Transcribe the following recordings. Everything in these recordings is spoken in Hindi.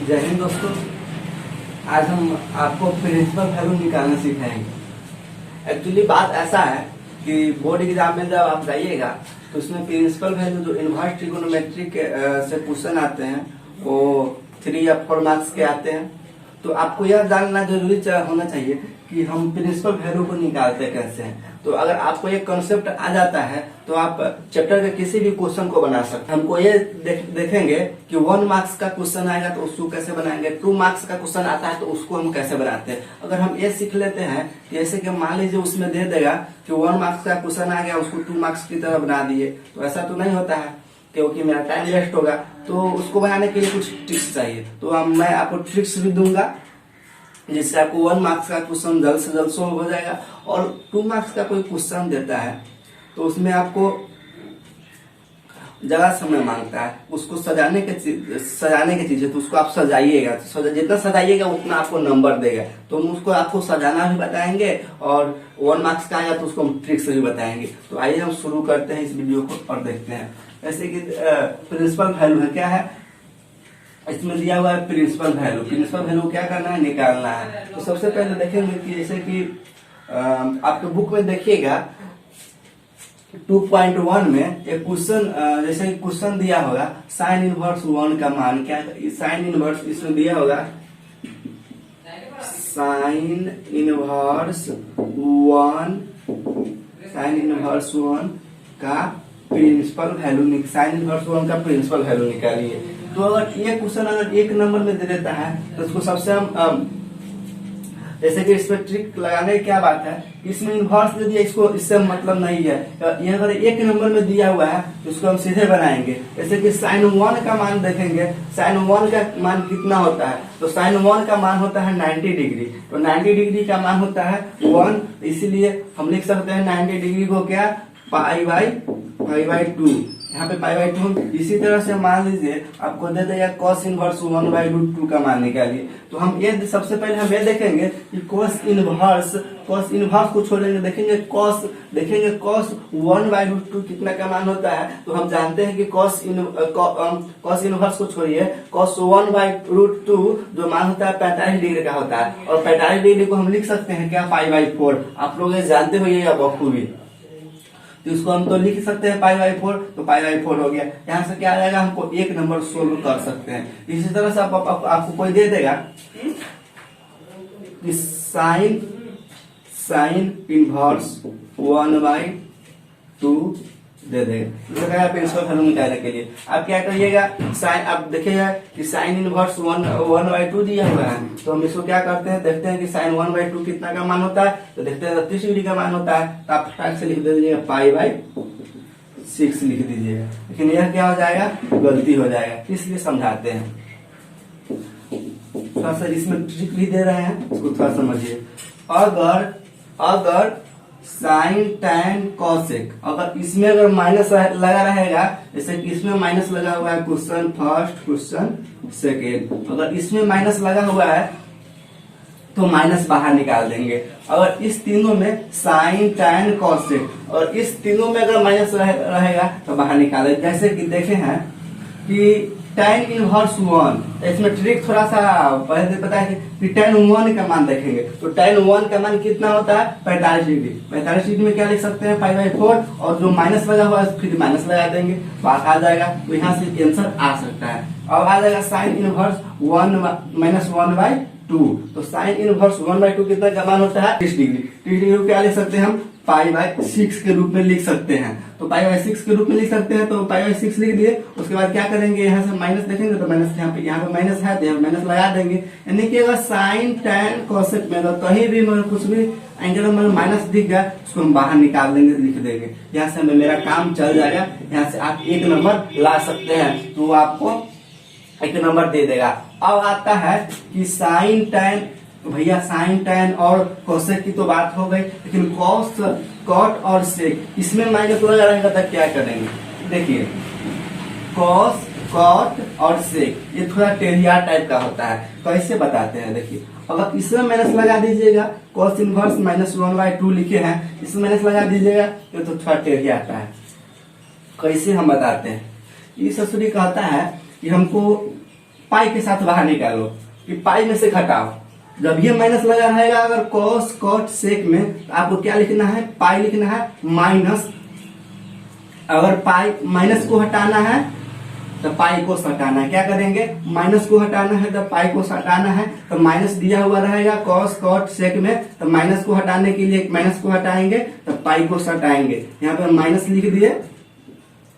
जय हिंद दोस्तों। आज हम आपको प्रिंसिपल वैल्यू निकालना सिखाएंगे। एक्चुअली बात ऐसा है कि बोर्ड एग्जाम में जब आप जाइएगा तो उसमें प्रिंसिपल वैल्यू जो इनवर्स ट्रिगोनोमेट्री से क्वेश्चन आते हैं वो 3 या 4 मार्क्स के आते हैं। तो आपको यह जानना जरूरी होना चाहिए कि हम प्रिंसिपल वैल्यू को निकालते कैसे हैं। तो अगर आपको ये कॉन्सेप्ट आ जाता है तो आप चैप्टर के किसी भी क्वेश्चन को बना सकते हैं। हमको ये देखेंगे कि 1 मार्क्स का क्वेश्चन आएगा तो उसको कैसे बनाएंगे, 2 मार्क्स का क्वेश्चन आता है तो उसको हम कैसे बनाते हैं। अगर हम ये सीख लेते हैं कि जैसे कि मान लीजिए उसमें दे देगा कि 1 मार्क्स का क्वेश्चन आ गया, उसको 2 मार्क्स की तरह बना दिए, तो ऐसा तो नहीं होता है क्योंकि मेरा टाइम वेस्ट होगा। तो उसको बनाने के लिए कुछ ट्रिक्स चाहिए, तो मैं आपको ट्रिक्स भी दूंगा जिससे आपको 1 मार्क्स का क्वेश्चन जल्द से जल्द सोल्व हो जाएगा। और 2 मार्क्स का कोई क्वेश्चन देता है तो उसमें आपको ज्यादा समय मांगता है, उसको सजाने की चीज है तो उसको आप सजाइएगा, जितना सजाइएगा उतना आपको नंबर देगा। तो हम उसको आपको सजाना भी बताएंगे और 1 मार्क्स का आएगा तो उसको हम ट्रिक्स भी बताएंगे। तो आइए हम शुरू करते हैं इस वीडियो को और देखते हैं। जैसे कि प्रिंसिपल वैल्यू है, क्या है इसमें दिया हुआ है प्रिंसिपल वैल्यू। प्रिंसिपल वैल्यू क्या करना है, निकालना है। तो सबसे पहले देखेंगे कि जैसे कि आपके बुक में देखिएगा 2.1 में एक क्वेश्चन, जैसे क्वेश्चन दिया होगा साइन इनवर्स 1 का मान क्या है। साइन इनवर्स इसमें दिया होगा साइन इनवर्स 1 का प्रिंसिपल वैल्यू, साइन इनवर्स 1 का प्रिंसिपल वैल्यू निकालिए। तो अगर ये क्वेश्चन अगर 1 नंबर में दे देता है तो उसको सबसे हम जैसे कि इसमें ट्रिक लगाने की क्या बात है, इसमें इन्वर्स दे दिया, इसको इससे मतलब नहीं है। ये अगर 1 नंबर में दिया हुआ है तो उसको हम सीधे बनाएंगे। जैसे कि साइन 1 का मान देखेंगे, साइन 1 का मान कितना होता है, तो साइन 1 का मान होता है 90 डिग्री। तो 90 डिग्री का मान होता है 1, इसीलिए हम लिख सकते हैं 90 डिग्री को क्या, पाई बाई 2, यहाँ पे पाई/2। इसी तरह से मान लीजिए आपको दे देगा cos इनवर्स 1/√2 का मान निकालिए। तो हम ये सबसे पहले हम ये देखेंगे कि cos इनवर्स को छोड़ेंगे, देखेंगे cos 1/√2 कितना का मान होता है। तो हम जानते हैं कि cos इनवर्स को छोड़िए, cos 1/√2 जो मान होता है 45 डिग्री का होता है, और 45 डिग्री को हम लिख सकते हैं क्या, पाई/4। आप लोग ये जानते हो ये बखूबी, तो इसको हम तो लिख सकते हैं पाई/4, तो पाई/4 हो गया। यहाँ से क्या आ जाएगा, हमको 1 नंबर सोल्व कर सकते हैं। इसी तरह से आपको कोई दे देगा कि साइन इनवर्स 1/2 दे देगा प्रिंसिपल वैल्यू निकालने के लिए। आप क्या करिएगा, साइन, आप देखिएगा कि साइन इनवर्स 1/2 दिया हुआ है, तो हम इसको क्या करते हैं, देखते हैं कि साइन 1/2 कितना का मान होता है। तो देखते हैं 30 डिग्री का मान होता है, तो आप फटाक से लिख दीजिएगा पाई/6 लिख दीजिएगा। लेकिन यह क्या हो जाएगा, गलती हो जाएगा, इसलिए समझाते हैं। थोड़ा सा इसमें ट्रिक भी दे रहे हैं, इसको थोड़ा समझिए। अगर साइन tan cosec, अगर इसमें अगर माइनस लगा रहेगा, जैसे कि इसमें माइनस लगा हुआ है क्वेश्चन फर्स्ट, क्वेश्चन सेकेंड, अगर इसमें माइनस लगा हुआ है तो माइनस बाहर निकाल देंगे। अगर इस तीनों में साइन tan cosec और इस तीनों में अगर माइनस रहेगा तो बाहर निकाले। जैसे कि देखे हैं कि tan इनवर्स 1, इसमें ट्रिक थोड़ा सा पहले पता है कि tan 1 का मान देखेंगे, तो tan 1 का मान कितना होता है, 45 डिग्री। 45 डिग्री में क्या लिख सकते हैं, पाई/4, और जो माइनस लगा हुआ है फिर माइनस लगा देंगे, बात आ जाएगा। तो यहाँ से आंसर आ सकता है। अब आ जाएगा साइन इनवर्स 1/2, तो साइन इनवर्स 1/2 कितना का मान होता है, 30 डिग्री। 30 डिग्री को क्या लिख सकते हैं हम, पाई/6 के रूप में लिख सकते हैं। तो पाई/6 के रूप में लिख सकते हैं, तो पाई/6 लिख दिए। उसके बाद क्या करेंगे, यहाँ से माइनस देखेंगे तो माइनस यहाँ पे माइनस है तो यहाँ माइनस लगा देंगे। यानी कि अगर साइन tan cosec में अगर कहीं भी कुछ भी एंगल में माइनस दिख गया, उसको हम बाहर निकाल देंगे, लिख देंगे। यहाँ से मेरा काम चल जाएगा। यहाँ से आप 1 नंबर ला सकते हैं, तो आपको 1 नंबर दे देगा। अब आता है कि साइन tan, भैया साइन tan और कोसेक की तो बात हो गई, लेकिन कॉट और सेक इसमें माइनस लगा रहेगा तो क्या करेंगे, देखिए कॉट और सेक ये थोड़ा टेढ़िया टाइप का होता है। कैसे बताते हैं, देखिए अगर इसमें माइनस लगा दीजिएगा, cos इनवर्स -1/2 लिखे हैं, इसमें माइनस लगा दीजिएगा तो थोड़ा टेढ़िया आता है। कैसे हम बताते हैं, ये ससुरी कहता है कि हमको पाई के साथ बाहर निकालो कि पाई में से घटाओ। जब ये माइनस लगा रहेगा अगर कॉस कॉट सेक में, तो आपको क्या लिखना है, पाई लिखना है माइनस। अगर पाई माइनस को हटाना है तो पाई को हटाना है, क्या करेंगे, माइनस को हटाना है तो पाई को हटाना है, तो माइनस दिया हुआ रहेगा कॉस कॉट सेक में, तो माइनस को हटाने के लिए माइनस को हटाएंगे तो पाई को हटाएंगे। यहाँ पे माइनस लिख दिए,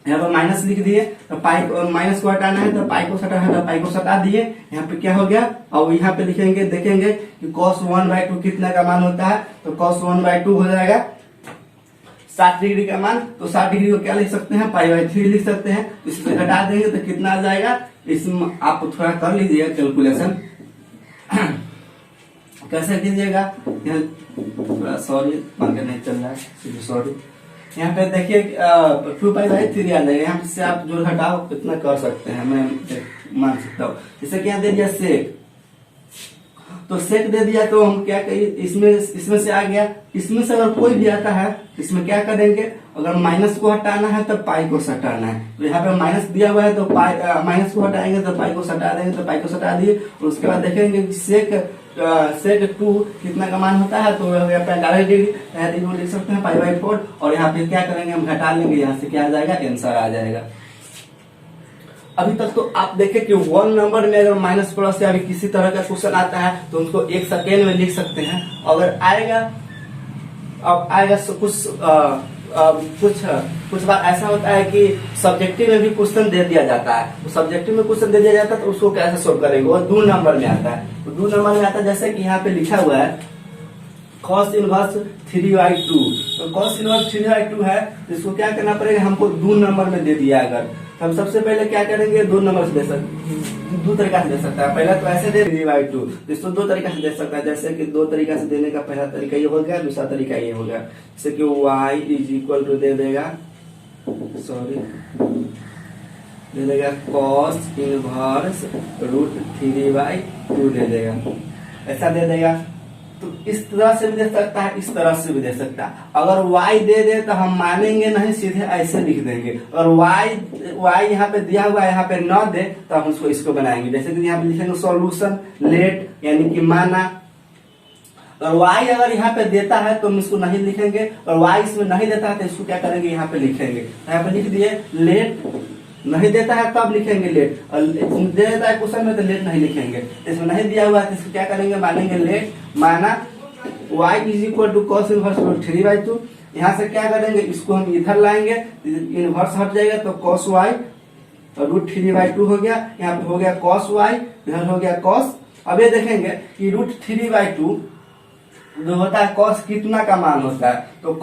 यहाँ पर माइनस लिख दिए, तो पाई माइनस को हटाना है तो पाई को हटाना है, तो पाई को हटा दिए। यहाँ पे क्या हो गया, अब यहाँ पे लिखेंगे, देखेंगे कि cos 1/2 कितना का मान होता है, तो cos 1/2 हो जाएगा 60 डिग्री का मान। तो 60 डिग्री को क्या लिख सकते हैं, पाई/3 लिख सकते हैं। तो इसमें घटा देंगे तो कितना आ जाएगा, इसमें आप थोड़ा कर लीजिएगा कैलकुलेशन। कैसे कीजिएगा, थोड़ा सॉरी पंखा नहीं चल रहा है, सॉरी। यहाँ पे देखिए 2π/3 आ जाएगा। यहाँ से आप जो घटाओ कितना कर सकते हैं, मैं मान सकता हूँ। जैसे क्या दे दिया सेक, तो सेक दे दिया तो हम क्या करिए, इसमें से आ गया, इसमें से अगर कोई भी आता है इसमें क्या करेंगे, अगर माइनस को हटाना है तो पाई को हटाना है। तो यहाँ पे माइनस दिया हुआ है तो माइनस को हटाएंगे तो पाई को हटा देंगे, तो पाई को हटा दिए। और उसके बाद देखेंगे कि सेक 2 कितना का मान होता है, तो यहाँ पे 45 डिग्री लिख सकते हैं π/4। और यहाँ पे क्या करेंगे, हम घटा लेंगे, यहाँ से क्या आ जाएगा, आंसर आ जाएगा। अभी तक तो आप देखें कि 1 नंबर में अगर माइनस प्लस या किसी तरह का क्वेश्चन आता है तो उसको 1 सेकेंड में लिख सकते हैं। अगर आएगा, अब आएगा कुछ बार ऐसा होता है कि सब्जेक्टिव में भी क्वेश्चन दे दिया जाता है, तो सब्जेक्टिव में क्वेश्चन दे दिया जाता है तो उसको कैसे सोल्व करेंगे, वो 2 नंबर में आता है। तो 2 नंबर में आता है, जैसे कि यहाँ पे लिखा हुआ है cos इनवर्स 3/2। तो cos इनवर्स 3/2 है, तो इसको क्या करना पड़ेगा, हमको 2 नंबर में दे दिया। अगर तो हम सबसे पहले क्या करेंगे, 2 नंबर से दे सकते, 2 तरीका से दे सकता है। पहला तो ऐसे दे 3/2, तो इसको 2 तरीका से दे सकता है। जैसे कि 2 तरीका से देने का पहला तरीका ये हो गया, दूसरा तरीका ये हो गया। जैसे कि y दे देगा, सॉरी, दे देगा cos इनवर्स √3/2 दे देगा, ऐसा दे देगा। तो इस तरह से भी दे सकता है, इस तरह से भी दे सकता है। अगर y दे दे तो हम मानेंगे नहीं, सीधे ऐसे लिख देंगे। और y यहाँ पे दिया हुआ है, यहाँ पे न दे तो हम इसको बनाएंगे। जैसे कि यहाँ पे लिखेंगे सॉल्यूशन लेट, यानी कि माना। और y अगर यहाँ पे देता है तो हम इसको नहीं लिखेंगे, और y इसमें नहीं देता है तो इसको क्या करेंगे, यहाँ पे लिखेंगे। यहाँ पे लिख दिए लेट, नहीं देता है तब लिखेंगे लेट, और दे देता है क्वेश्चन में तो लेट नहीं लिखेंगे। इसमें नहीं दिया हुआ है तो इसको क्या करेंगे, मानेंगे लेट, माना y = cos इनवर्स √3/2। यहाँ से क्या करेंगे, इसको हम इधर लाएंगे, इनवर्स हट जाएगा तो cos y √3/2 हो गया। यहाँ पे हो गया cos y, इधर हो गया cos। अब ये देखेंगे कि √3/2 जो होता है, cos कितना का मान होता है, तो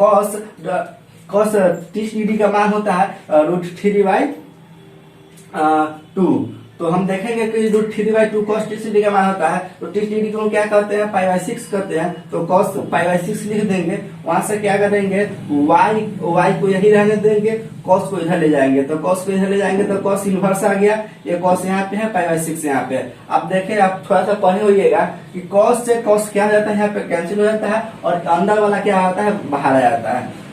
cos 30 डिग्री का मान होता है √3/2। तो हम देखेंगे कि √3/2 cos 30 डिग्री का मान होता है, तो 30 डिग्री को हम क्या करते हैं, π/6 करते हैं। तो cos π/6 लिख देंगे। वहां से क्या करेंगे, y को यही रहने देंगे, cos को इधर ले जाएंगे। तो cos को इधर ले जाएंगे तो cos इनवर्स आ गया, ये cos यहाँ पे है, π/6 यहाँ पे है। अब देखें, आप थोड़ा सा पढ़े होइएगा कि cos से cos क्या हो जाता है, यहाँ पे कैंसिल हो जाता है, और अंदर वाला क्या होता है, बाहर आ जाता है।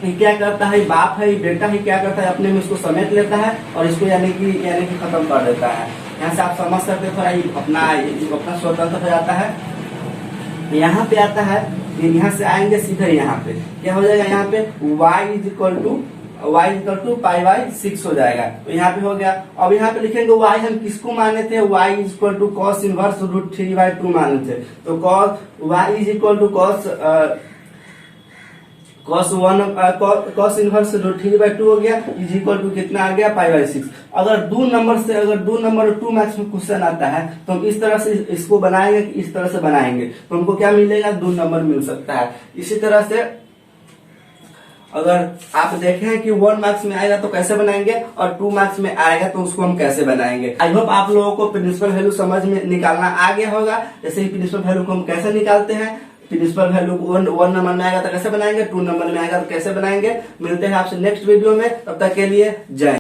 ये क्या करता है, बाप है, बेटा ही क्या करता है, अपने में इसको समेट लेता है और इसको यानी कि खत्म कर देता है। यहाँ से आप समझ सकते हैं, थोड़ा अपना स्वतंत्र हो जाता है। यहाँ पे आता है, यहाँ से आएंगे सीधे, यहाँ पे क्या हो जाएगा, यहाँ पे y = π/6 हो जाएगा। तो यहाँ पे हो गया। अब यहाँ पे लिखेंगे y हम किसको माने थे, y = cos इनवर्स √3/2 माने थे। तो y = cos इनवर्स √3/2 हो गया, = कितना आ गया, π/6। अगर 2 नंबर 2 मार्क्स में क्वेश्चन आता है तो हम इस तरह से इसको बनाएंगे, इस तरह से बनाएंगे तो हमको क्या मिलेगा, 2 नंबर मिल सकता है। इसी तरह से अगर आप देखें कि 1 मार्क्स में आएगा तो कैसे बनाएंगे, और 2 मार्क्स में आएगा तो उसको हम कैसे बनाएंगे। आई होप आप लोगों को प्रिंसिपल वैल्यू समझ में निकालना आ गया होगा। जैसे ही प्रिंसिपल वैल्यू को हम कैसे निकालते हैं, प्रिंसिपल वैल्यू 1 नंबर में आएगा तो कैसे बनाएंगे, 2 नंबर में आएगा तो कैसे बनाएंगे। मिलते हैं आपसे नेक्स्ट वीडियो में, तब तक के लिए जय।